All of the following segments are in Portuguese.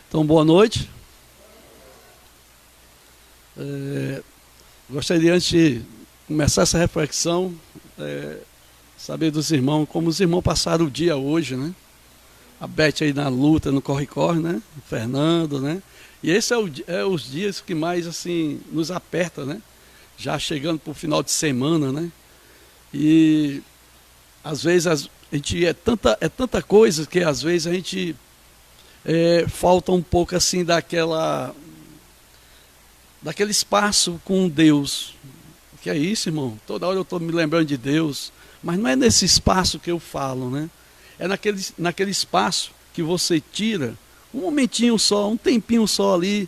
Então, boa noite. Gostaria, antes de começar essa reflexão, saber dos irmãos, como os irmãos passaram o dia hoje, né? A Beth aí na luta, no corre-corre, né? O Fernando, né? E esse é os dias que mais, assim, nos aperta, né? Já chegando para o final de semana, né? E, às vezes, a gente é tanta coisa que, às vezes, a gente falta um pouco, assim, daquele espaço com Deus. Que é isso, irmão? Toda hora eu estou me lembrando de Deus. Mas não é nesse espaço que eu falo, né? É naquele espaço que você tira um momentinho só, um tempinho só ali,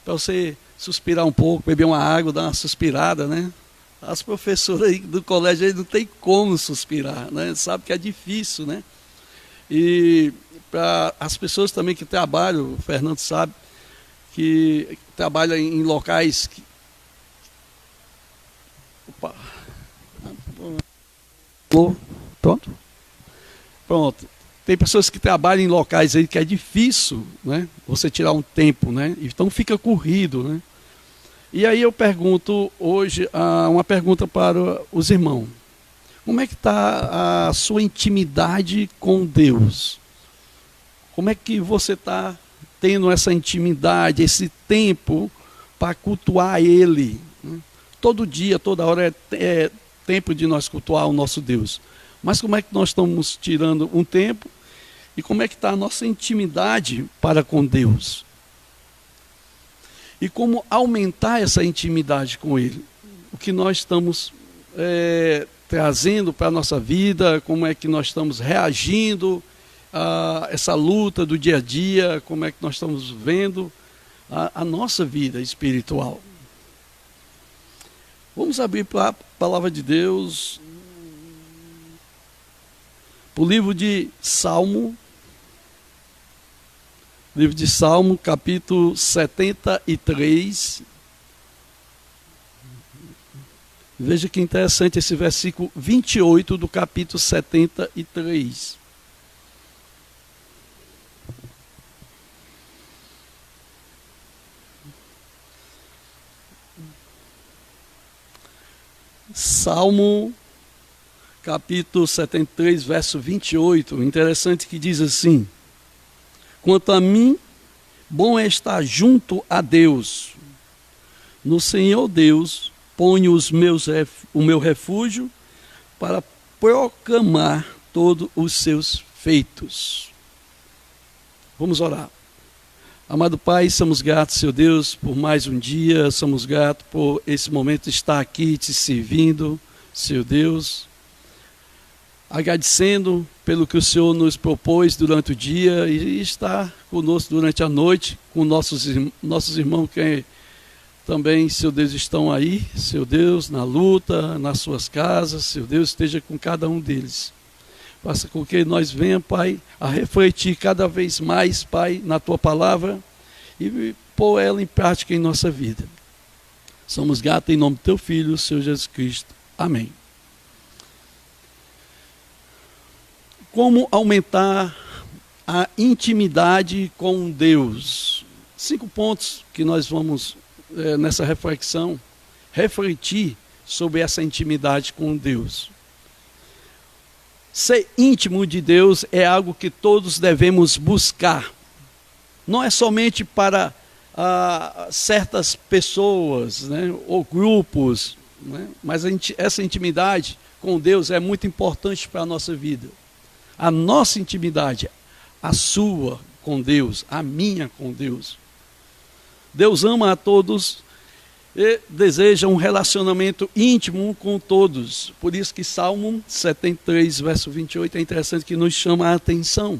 para você suspirar um pouco, beber uma água, dar uma suspirada, né? As professoras aí do colégio aí não tem como suspirar, né? Sabe que é difícil, né? E para as pessoas também que trabalham, o Fernando sabe, que trabalha em locais que... Opa. Pronto. Tem pessoas que trabalham em locais aí que é difícil, né? Você tirar um tempo, né? Então fica corrido, né? E aí eu pergunto hoje uma pergunta para os irmãos. Como é que está a sua intimidade com Deus? Como é que você está tendo essa intimidade, esse tempo para cultuar Ele? Todo dia, toda hora é tempo de nós cultuar o nosso Deus. Mas como é que nós estamos tirando um tempo e como é que está a nossa intimidade para com Deus? E como aumentar essa intimidade com Ele? O que nós estamos trazendo para a nossa vida, como é que nós estamos reagindo a essa luta do dia a dia, como é que nós estamos vendo a nossa vida espiritual. Vamos abrir para a palavra de Deus, para o livro de Salmo, capítulo 73. Veja que interessante esse versículo 28 do capítulo 73. Salmo, capítulo 73, verso 28, interessante que diz assim: quanto a mim, bom é estar junto a Deus. No Senhor Deus, ponho o meu refúgio para proclamar todos os seus feitos. Vamos orar. Amado Pai, somos gratos, Senhor Deus, por mais um dia, somos gratos por esse momento de estar aqui te servindo, Senhor Deus, agradecendo pelo que o Senhor nos propôs durante o dia e estar conosco durante a noite, com nossos irmãos que também, Senhor Deus, estão aí, Senhor Deus, na luta, nas suas casas, Senhor Deus, esteja com cada um deles. Faça com que nós venhamos, Pai, a refletir cada vez mais, Pai, na Tua palavra e pôr ela em prática em nossa vida. Somos gratos em nome do Teu Filho, Senhor Jesus Cristo. Amém. Como aumentar a intimidade com Deus? 5 pontos que nós vamos, nessa reflexão, refletir sobre essa intimidade com Deus. Ser íntimo de Deus é algo que todos devemos buscar. Não é somente para certas pessoas, né, ou grupos, né, mas essa intimidade com Deus é muito importante para a nossa vida. A nossa intimidade, a sua com Deus, a minha com Deus. Deus ama a todos e deseja um relacionamento íntimo com todos. Por isso que Salmo 73, verso 28 é interessante, que nos chama a atenção.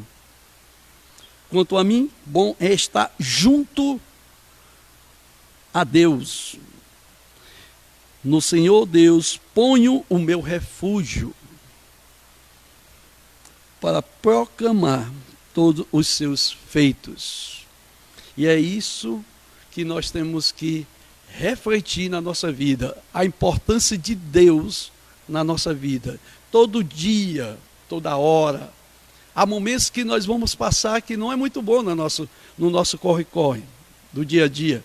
Quanto a mim, bom é estar junto a Deus. No Senhor Deus ponho o meu refúgio para proclamar todos os seus feitos. E é isso que nós temos que refletir na nossa vida, a importância de Deus na nossa vida, todo dia, toda hora, há momentos que nós vamos passar que não é muito bom no nosso corre-corre do dia a dia.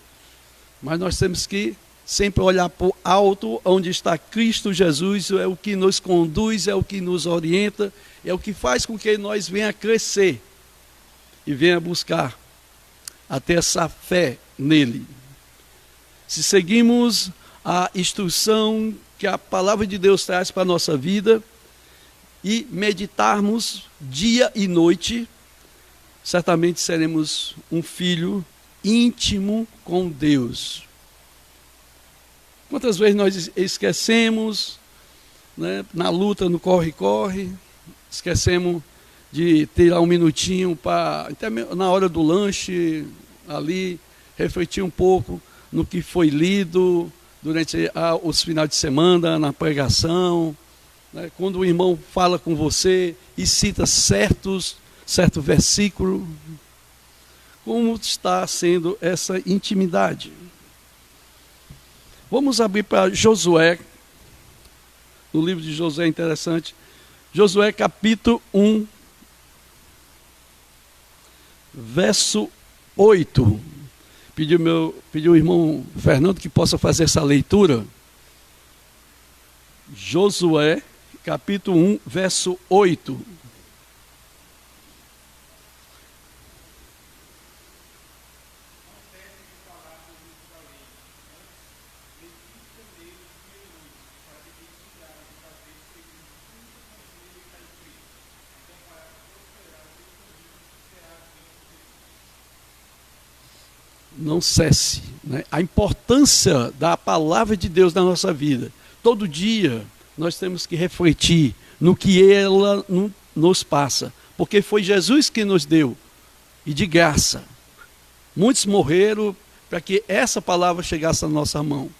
Mas nós temos que sempre olhar para o alto, onde está Cristo Jesus, é o que nos conduz, é o que nos orienta, é o que faz com que nós venha a crescer e venha buscar até essa fé nele. Se seguimos a instrução que a palavra de Deus traz para a nossa vida e meditarmos dia e noite, certamente seremos um filho íntimo com Deus. Quantas vezes nós esquecemos, né, na luta, no corre-corre, esquecemos de tirar um minutinho para, até na hora do lanche, ali, refletir um pouco no que foi lido durante os finais de semana, na pregação, né, quando o irmão fala com você e cita certo versículo. Como está sendo essa intimidade? Vamos abrir para Josué, no livro de Josué, interessante. Josué capítulo 1, verso 8. Pediu o irmão Fernando que possa fazer essa leitura. Josué capítulo 1, verso 8. Não cesse, né? A importância da palavra de Deus na nossa vida. Todo dia nós temos que refletir no que ela nos passa, porque foi Jesus que nos deu, e de graça. Muitos morreram para que essa palavra chegasse à nossa mão.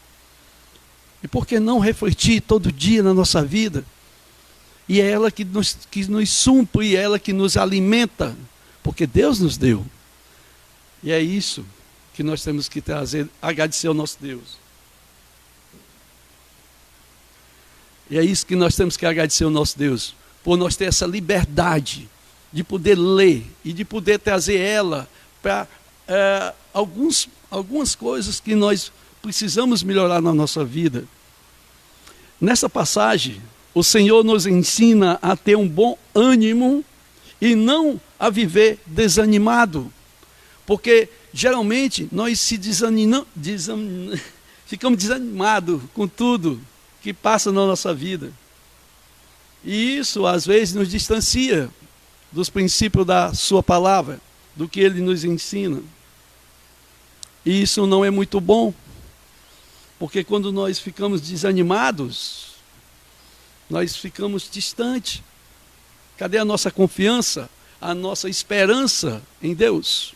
E por que não refletir todo dia na nossa vida? E é ela que nos supre, é ela que nos alimenta, porque Deus nos deu. E é isso que nós temos que trazer, agradecer ao nosso Deus. E é isso que nós temos que agradecer ao nosso Deus, por nós ter essa liberdade de poder ler e de poder trazer ela para algumas coisas que nós precisamos melhorar na nossa vida. Nessa passagem, o Senhor nos ensina a ter um bom ânimo e não a viver desanimado, porque geralmente nós ficamos desanimados com tudo que passa na nossa vida. E isso às vezes nos distancia dos princípios da sua palavra, do que ele nos ensina. E isso não é muito bom, porque quando nós ficamos desanimados, nós ficamos distantes. Cadê a nossa confiança, a nossa esperança em Deus?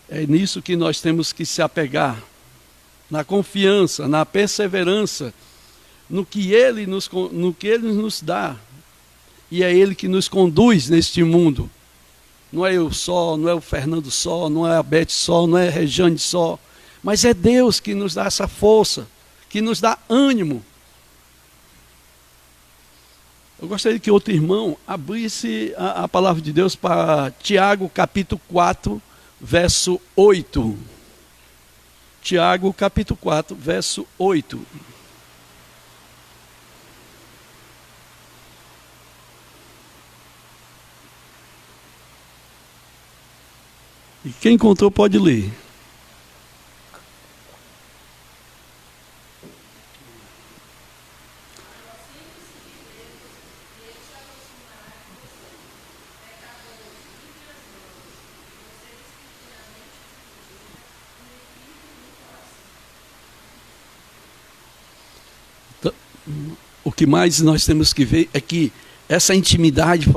É nisso que nós temos que se apegar, na confiança, na perseverança, no que Ele nos dá. E é Ele que nos conduz neste mundo. Não é eu só, não é o Fernando só, não é a Beth só, não é a Rejane só, mas é Deus que nos dá essa força, que nos dá ânimo. Eu gostaria que outro irmão abrisse a palavra de Deus para Tiago capítulo 4, verso 8. Tiago capítulo 4, verso 8. E quem encontrou pode ler. O que mais nós temos que ver é que essa intimidade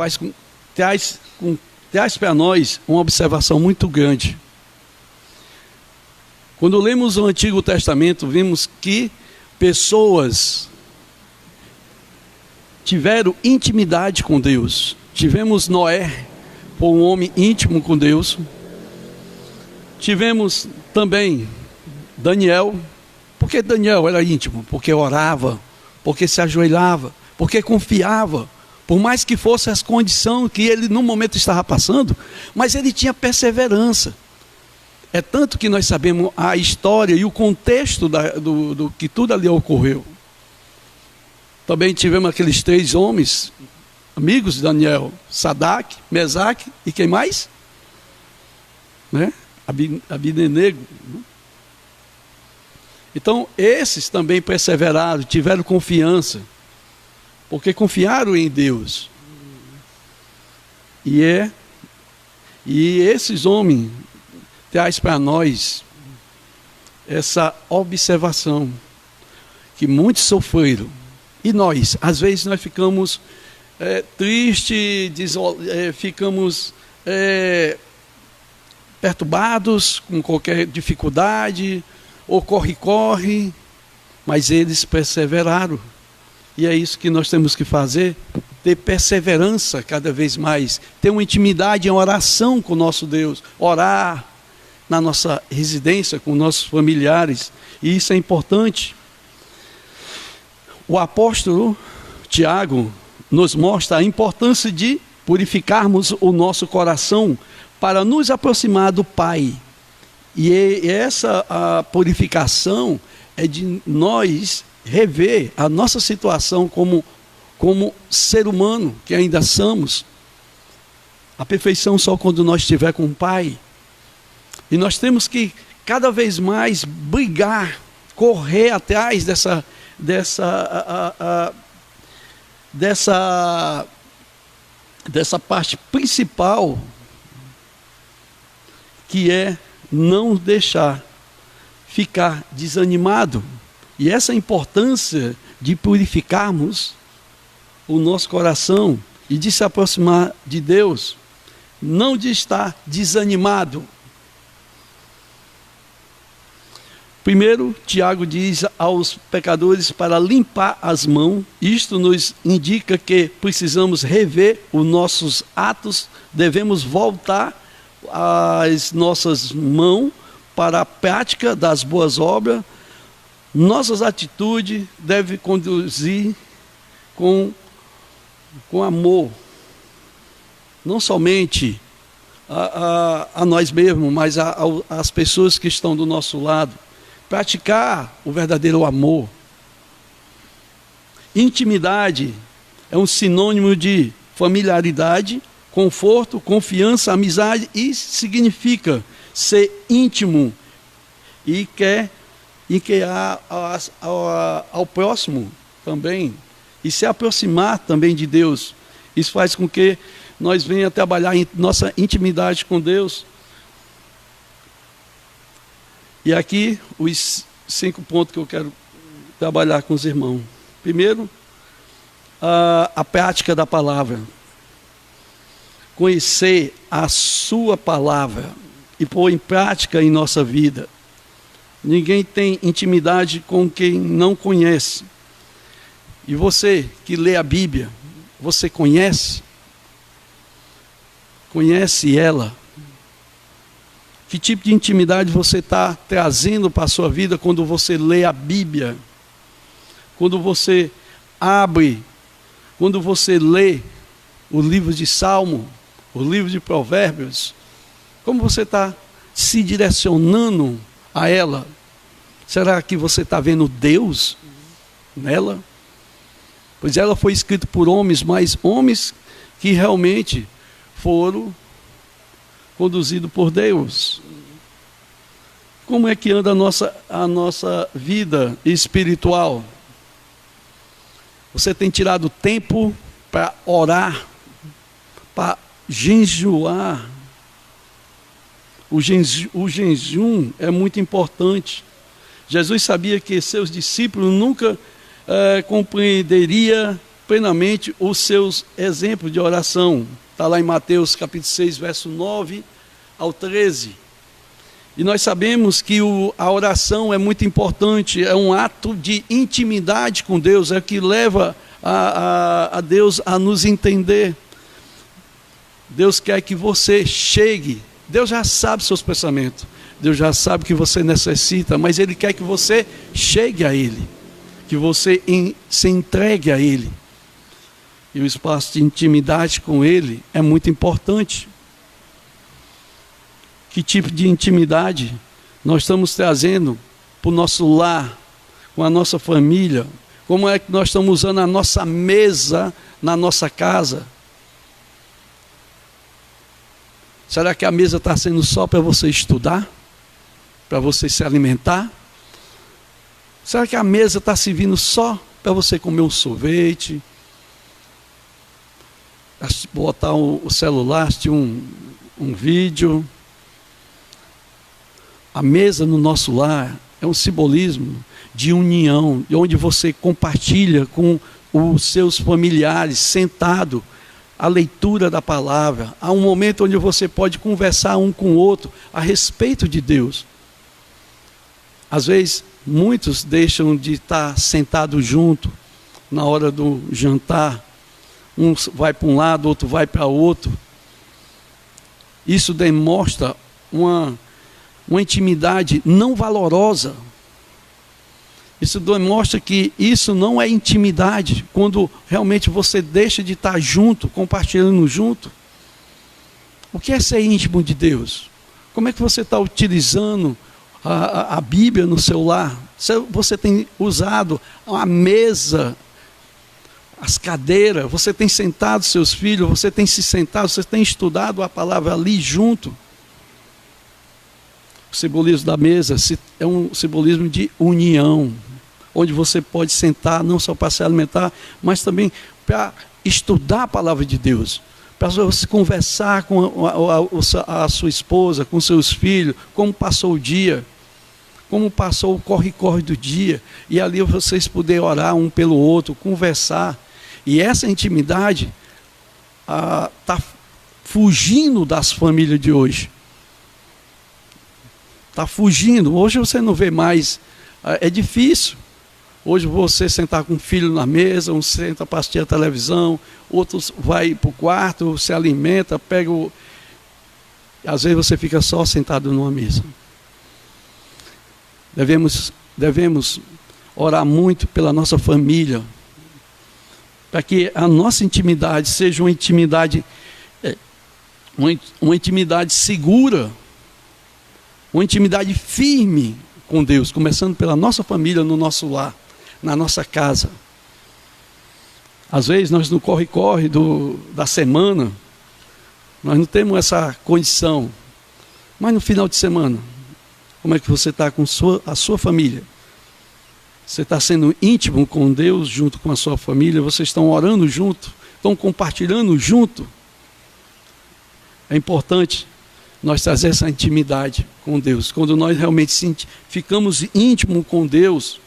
traz para nós uma observação muito grande. Quando lemos o Antigo Testamento, vimos que pessoas tiveram intimidade com Deus. Tivemos Noé, foi um homem íntimo com Deus. Tivemos também Daniel. Por que Daniel era íntimo? Porque orava, porque se ajoelhava, porque confiava, por mais que fosse as condições que ele no momento estava passando, mas ele tinha perseverança. É tanto que nós sabemos a história e o contexto do que tudo ali ocorreu. Também tivemos aqueles 3 homens, amigos de Daniel, Sadraque, Mesaque e quem mais? Né? Abednego. Então, esses também perseveraram, tiveram confiança, porque confiaram em Deus. E esses homens traz para nós essa observação, que muitos sofreram. E nós, às vezes nós ficamos tristes, ficamos perturbados com qualquer dificuldade, ou corre, mas eles perseveraram. E é isso que nós temos que fazer, ter perseverança cada vez mais, ter uma intimidade em oração com o nosso Deus, orar na nossa residência, com nossos familiares, e isso é importante. O apóstolo Tiago nos mostra a importância de purificarmos o nosso coração para nos aproximar do Pai. E essa a purificação é de nós rever a nossa situação como ser humano que ainda somos. A perfeição só quando nós estiver com o Pai. E nós temos que cada vez mais brigar, correr atrás dessa parte principal, que é não deixar ficar desanimado. E essa importância de purificarmos o nosso coração e de se aproximar de Deus, não de estar desanimado. Primeiro, Tiago diz aos pecadores para limpar as mãos. Isto nos indica que precisamos rever os nossos atos, devemos voltar as nossas mãos para a prática das boas obras. Nossas atitudes devem conduzir com amor, não somente a nós mesmos, mas às pessoas que estão do nosso lado. Praticar o verdadeiro amor. Intimidade é um sinônimo de familiaridade, conforto, confiança, amizade, e significa ser íntimo e quer ao próximo também, e se aproximar também de Deus. Isso faz com que nós venhamos trabalhar em nossa intimidade com Deus. E aqui os 5 pontos que eu quero trabalhar com os irmãos. Primeiro, a prática da palavra. Conhecer a sua palavra e pôr em prática em nossa vida. Ninguém tem intimidade com quem não conhece. E você que lê a Bíblia, você conhece? Conhece ela? Que tipo de intimidade você está trazendo para a sua vida quando você lê a Bíblia? Quando você abre, quando você lê o livro de Salmo, o livro de Provérbios, como você está se direcionando a ela? Será que você está vendo Deus nela? Pois ela foi escrita por homens, mas homens que realmente foram conduzido por Deus. Como é que anda a nossa vida espiritual? Você tem tirado tempo para orar, para jejuar? O jejum é muito importante. Jesus sabia que seus discípulos nunca compreenderia plenamente os seus exemplos de oração. Está lá em Mateus capítulo 6, verso 9 ao 13. E nós sabemos que a oração é muito importante, é um ato de intimidade com Deus, é o que leva a Deus a nos entender. Deus quer que você chegue, Deus já sabe seus pensamentos, Deus já sabe o que você necessita, mas Ele quer que você chegue a Ele, que você se entregue a Ele. e o espaço de intimidade com Ele é muito importante. Que tipo de intimidade nós estamos trazendo para o nosso lar, com a nossa família? Como é que nós estamos usando a nossa mesa na nossa casa? Será que a mesa está sendo só para você estudar? Para você se alimentar? Será que a mesa está servindo só para você comer um sorvete? Botar o celular, assistir um vídeo? A mesa no nosso lar é um simbolismo de união, onde você compartilha com os seus familiares, sentado, a leitura da palavra. Há um momento onde você pode conversar um com o outro a respeito de Deus. Às vezes, muitos deixam de estar sentados junto na hora do jantar. Um vai para um lado, outro vai para outro. Isso demonstra uma intimidade não valorosa. Isso demonstra que isso não é intimidade, quando realmente você deixa de estar junto, compartilhando junto. O que é ser íntimo de Deus? Como é que você está utilizando a Bíblia no seu lar? Você tem usado a mesa, as cadeiras, você tem sentado seus filhos, você tem se sentado, você tem estudado a palavra ali junto? O simbolismo da mesa é um simbolismo de união, onde você pode sentar não só para se alimentar, mas também para estudar a palavra de Deus, para você conversar com a sua esposa, com seus filhos, como passou o dia, como passou o corre-corre do dia, e ali vocês poderem orar um pelo outro, conversar. E essa intimidade está fugindo das famílias de hoje. Está fugindo. Hoje você não vê mais. É difícil. Hoje você sentar com o filho na mesa, um senta para assistir a televisão, outros vai para o quarto, se alimenta, pega o... Às vezes você fica só sentado numa mesa. Devemos orar muito pela nossa família, para que a nossa intimidade seja uma intimidade segura, uma intimidade firme com Deus, começando pela nossa família, no nosso lar, na nossa casa. Às vezes nós no corre-corre da semana, nós não temos essa condição, mas no final de semana, como é que você está com a sua família? Você está sendo íntimo com Deus junto com a sua família? Vocês estão orando junto? Estão compartilhando junto? É importante nós trazer essa intimidade com Deus. Quando nós realmente ficamos íntimos com Deus,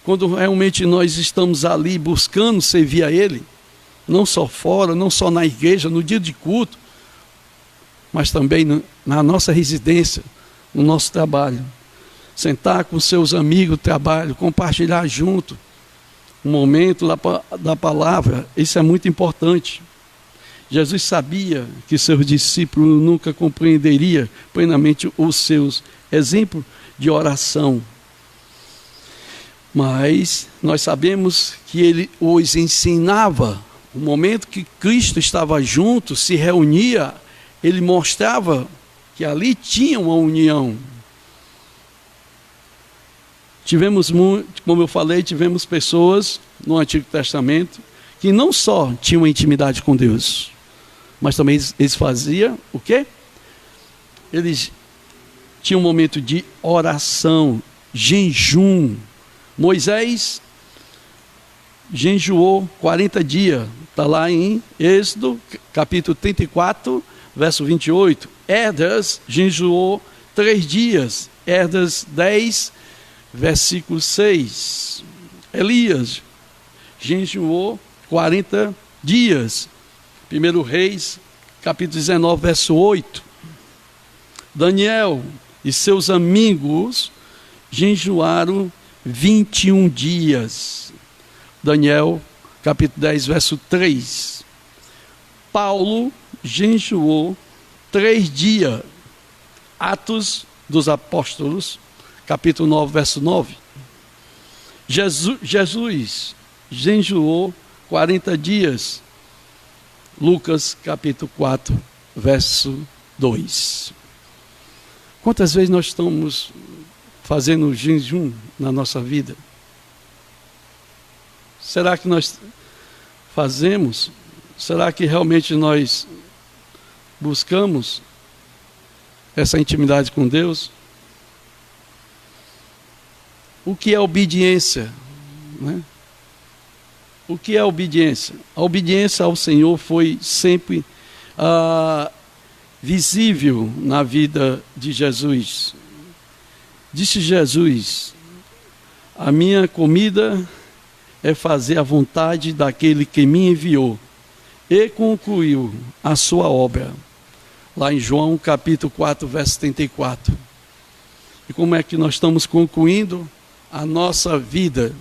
quando realmente nós estamos ali buscando servir a Ele, não só fora, não só na igreja, no dia de culto, mas também na nossa residência, no nosso trabalho. Sentar com seus amigos do trabalho, compartilhar junto um momento da palavra, isso é muito importante. Jesus sabia que seus discípulos nunca compreenderiam plenamente os seus exemplos de oração. Mas nós sabemos que ele os ensinava. O momento que Cristo estava junto, se reunia, ele mostrava que ali tinha uma união. Como eu falei, tivemos pessoas no Antigo Testamento que não só tinham intimidade com Deus, mas também eles faziam o quê? Eles tinham um momento de oração, jejum. Moisés jejuou 40 dias, está lá em Êxodo, capítulo 34, verso 28. Esdras jejuou 3 dias, Esdras 10, versículo 6. Elias jejuou 40 dias. 1 Reis, capítulo 19, verso 8. Daniel e seus amigos jejuaram 21 dias. Daniel, capítulo 10, verso 3. Paulo jejuou 3 dias. Atos dos Apóstolos, capítulo 9, verso 9. Jesus jejuou 40 dias. Lucas capítulo 4, verso 2. Quantas vezes nós estamos fazendo jejum na nossa vida? Será que nós fazemos? Será que realmente nós buscamos essa intimidade com Deus? O que é obediência, né? O que é obediência? A obediência ao Senhor foi sempre visível na vida de Jesus. Disse Jesus: a minha comida é fazer a vontade daquele que me enviou e concluiu a sua obra. Lá em João capítulo 4, verso 74. E como é que nós estamos concluindo a nossa vida?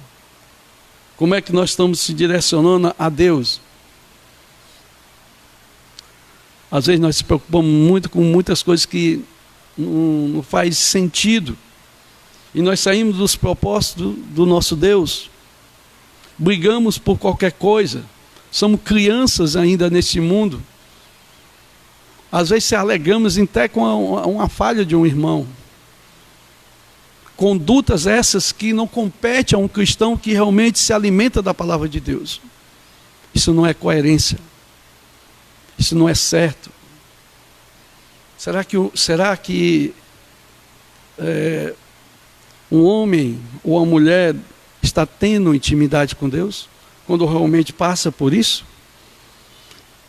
Como é que nós estamos se direcionando a Deus? Às vezes nós nos preocupamos muito com muitas coisas que não faz sentido. E nós saímos dos propósitos do nosso Deus. Brigamos por qualquer coisa. Somos crianças ainda nesse mundo. Às vezes se alegramos até com uma falha de um irmão. Condutas essas que não competem a um cristão que realmente se alimenta da palavra de Deus. Isso não é coerência. Isso não é certo. Será que um homem ou uma mulher está tendo intimidade com Deus quando realmente passa por isso?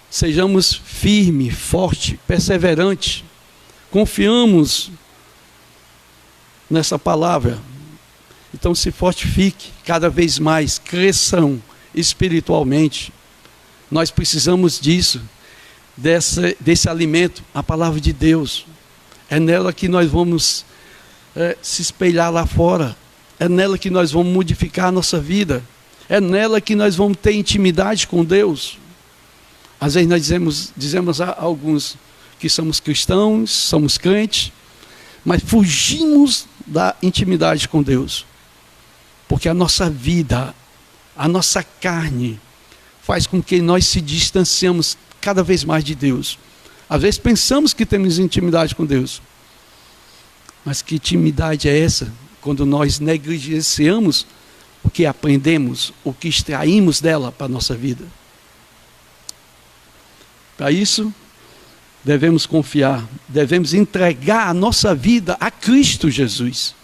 Sejamos firmes, fortes, perseverantes. Confiamos nessa palavra. Então se fortifique cada vez mais, cresçam espiritualmente. Nós precisamos disso, desse alimento, a palavra de Deus. É nela que nós vamos se espelhar lá fora. É nela que nós vamos modificar a nossa vida. É nela que nós vamos ter intimidade com Deus. Às vezes nós dizemos a alguns que somos cristãos, somos crentes, mas fugimos da intimidade com Deus. Porque a nossa vida, a nossa carne, faz com que nós se distanciamos cada vez mais de Deus. Às vezes pensamos que temos intimidade com Deus. Mas que intimidade é essa? Quando nós negligenciamos o que aprendemos, o que extraímos dela para a nossa vida. Para isso, devemos confiar, devemos entregar a nossa vida a Cristo Jesus.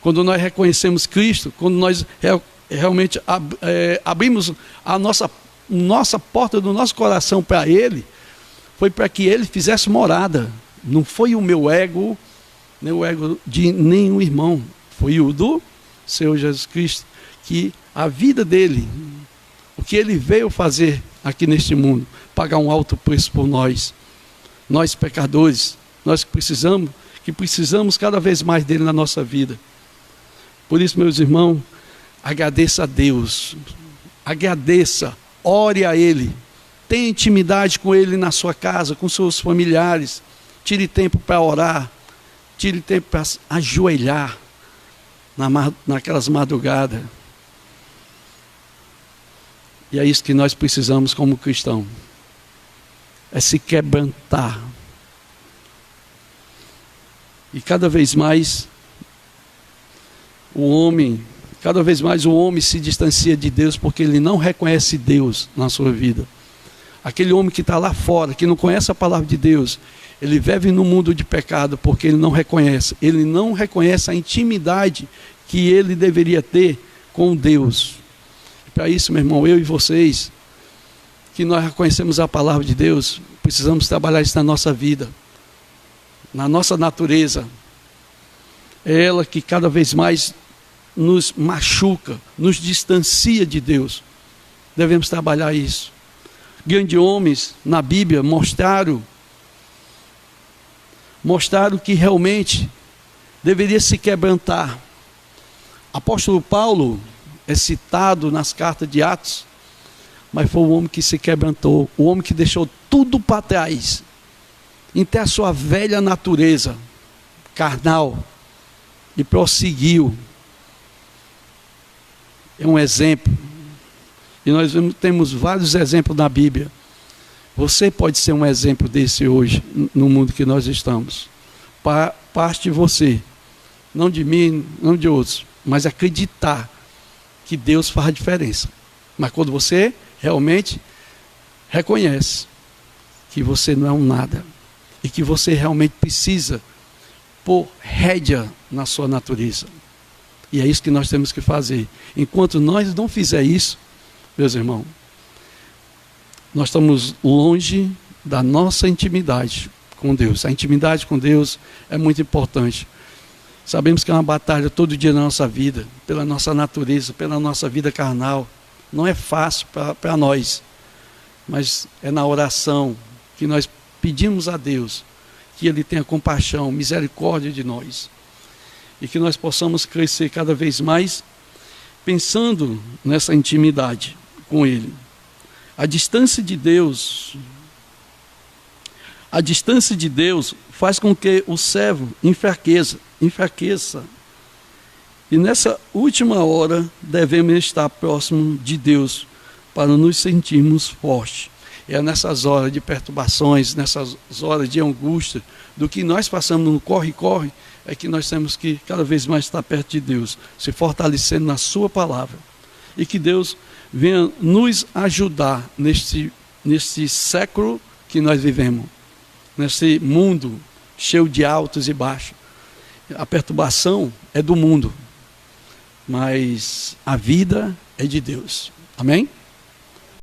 Quando nós reconhecemos Cristo, quando nós realmente abrimos a nossa porta do nosso coração para Ele, foi para que Ele fizesse morada. Não foi o meu ego, nem o ego de nenhum irmão. Foi o do Senhor Jesus Cristo, que a vida dele, o que Ele veio fazer aqui neste mundo, pagar um alto preço por nós. Nós pecadores, nós que precisamos cada vez mais dele na nossa vida. Por isso, meus irmãos, agradeça a Deus, agradeça, ore a Ele, tenha intimidade com Ele na sua casa, com seus familiares, tire tempo para orar, tire tempo para ajoelhar naquelas madrugadas. E é isso que nós precisamos como cristão. É se quebrantar. E cada vez mais o homem se distancia de Deus porque ele não reconhece Deus na sua vida. Aquele homem que está lá fora, que não conhece a palavra de Deus, ele vive no mundo de pecado porque ele não reconhece a intimidade que ele deveria ter com Deus. Para isso, meu irmão, eu e vocês, que nós reconhecemos a palavra de Deus, precisamos trabalhar isso na nossa vida, na nossa natureza. É ela que cada vez mais nos machuca, nos distancia de Deus. Devemos trabalhar isso. Grandes homens na Bíblia mostraram que realmente deveria se quebrantar. Apóstolo Paulo é citado nas cartas de Atos, mas foi o homem que se quebrantou, o homem que deixou tudo para trás, até a sua velha natureza carnal, e prosseguiu. É um exemplo, e nós temos vários exemplos na Bíblia, Você pode ser um exemplo desse hoje, no mundo que nós estamos. Parte de você, não de mim, não de outros, mas acreditar que Deus faz a diferença. Mas quando você realmente reconhece que você não é um nada e que você realmente precisa pôr rédea na sua natureza. E é isso que nós temos que fazer. Enquanto nós não fizer isso, meus irmãos, nós estamos longe da nossa intimidade com Deus. A intimidade com Deus é muito importante. Sabemos que é uma batalha todo dia na nossa vida, pela nossa natureza, pela nossa vida carnal. Não é fácil para nós, mas é na oração que nós pedimos a Deus que Ele tenha compaixão, misericórdia de nós. E que nós possamos crescer cada vez mais pensando nessa intimidade com Ele. A distância de Deus faz com que o servo enfraqueça. E nessa última hora devemos estar próximo de Deus para nos sentirmos fortes. É nessas horas de perturbações, nessas horas de angústia, do que nós passamos no corre-corre, é que nós temos que cada vez mais estar perto de Deus, se fortalecendo na sua palavra. E que Deus venha nos ajudar nesse século que nós vivemos, nesse mundo cheio de altos e baixos. A perturbação é do mundo, mas a vida é de Deus. Amém?